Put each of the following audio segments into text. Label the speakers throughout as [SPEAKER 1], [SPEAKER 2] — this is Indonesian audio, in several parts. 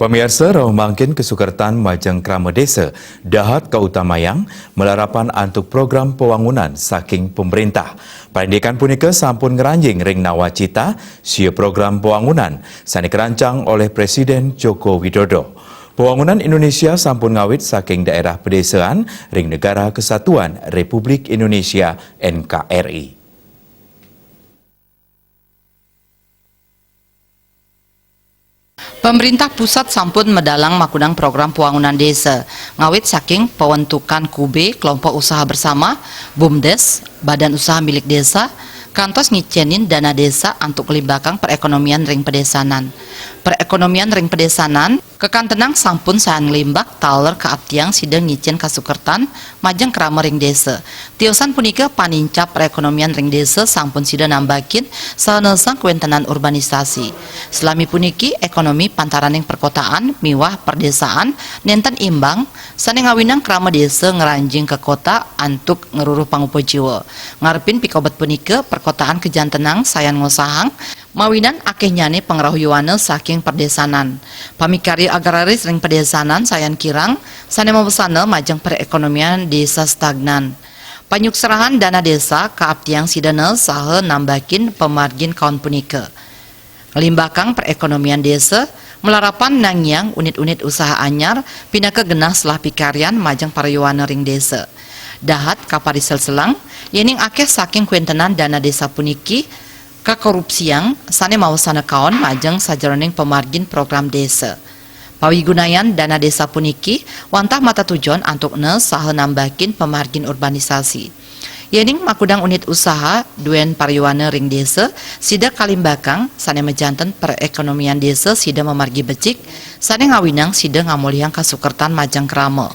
[SPEAKER 1] Pemirsa Rauh Mangkin Kesukertan Majang Krama Desa Dahat Kautamayang melarapan antuk program pewangunan saking pemerintah. Parindikan punika sampun ngeranjing ring nawacita sia program pewangunan sani kerancang oleh Presiden Joko Widodo. Pewangunan Indonesia sampun ngawit saking daerah pedesaan ring Negara Kesatuan Republik Indonesia NKRI.
[SPEAKER 2] Pemerintah pusat sampun medalang makudang program pewangunan desa ngawit saking pewentukan kube kelompok usaha bersama BUMDes Badan Usaha Milik Desa kantos ngicenin dana desa untuk limbakang perekonomian ring pedesanan. Perekonomian ring pedesanan kekantenang sampun sayang limbak taler keaptiang sidang ngicen kasukertan Majang Krama ring desa. Tiosan punika panincap perekonomian ring desa sampun sidang nambakin sanesang kuentenan urbanisasi. Selami puniki ekonomi pantaraning perkotaan miwah perdesaan nenten imbang sane ngawinang krama desa ngeranjing ke kota antuk ngeruruh pangupo jiwa. Ngarepin pikobat punika perkotaan kejantenang sayan ngosahang mawinan akeh nyane pengrahyuane saking perdesanan. Pamikarya agraris ring pedesanan sayan kirang sane mabesana majang perekonomian desa stagnan. Panyukserahan dana desa kaaptiang sidana saha nambakin pemargin kawan punika. Ngelimbakang perekonomian desa melarapan nangyang unit-unit usaha anyar pinaka genah selah pikaryan majang parayuana ring desa. Dahat kaparisel selang yening akeh saking kuentenan dana desa puniki kakorupsiang sane mawasana kaon majeng sajeroning pemargin program desa. Pawigunayan dana desa puniki wantah mata tujuan antukna saha nambakin pemargin urbanisasi. Yening makudang unit usaha duen pariwana ring desa sida kalimbakang sane mejanten perekonomian desa sida memargi becik sane ngawinang sida ngamuliang kasukertan Majang Krama.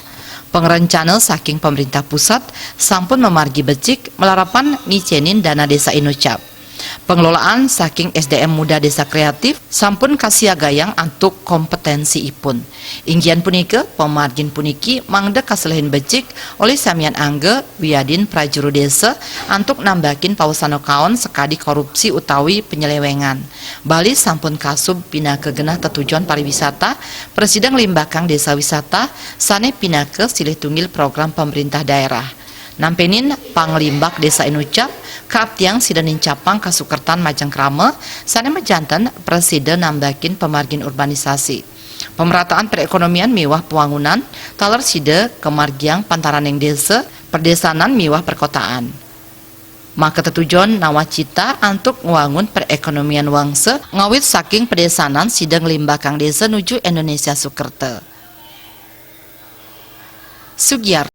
[SPEAKER 2] Pengerencana saking pemerintah pusat sampun memargi becik melarapan ngicenin dana desa inucap. Pengelolaan saking SDM muda desa kreatif sampun kasiagayang antuk kompetensi ipun. Inggian punika pemargin puniki mangda kaselehin becik oleh samian angge wiadin prajuru desa antuk nambakin pawasana kaon sekadi korupsi utawi penyelewengan. Bali sampun kasub pinake genah tetujuan pariwisata Presiden limbakang desa wisata sane pinake silih tunggil program pemerintah daerah. Nampenin panglimbak desa inucap kaaptiang sida nincapang kasukertan Majang Krama sane mejanten presiden nambakin pemargin urbanisasi. Pemerataan perekonomian miwah pewangunan taler sida kemargiang pantaraneng desa perdesanan miwah perkotaan. Maka tetujuan nawacita antuk ngwangun perekonomian wangse ngawit saking pedesanan sida ngelimbakang desa nuju Indonesia Sukerta. Sugiar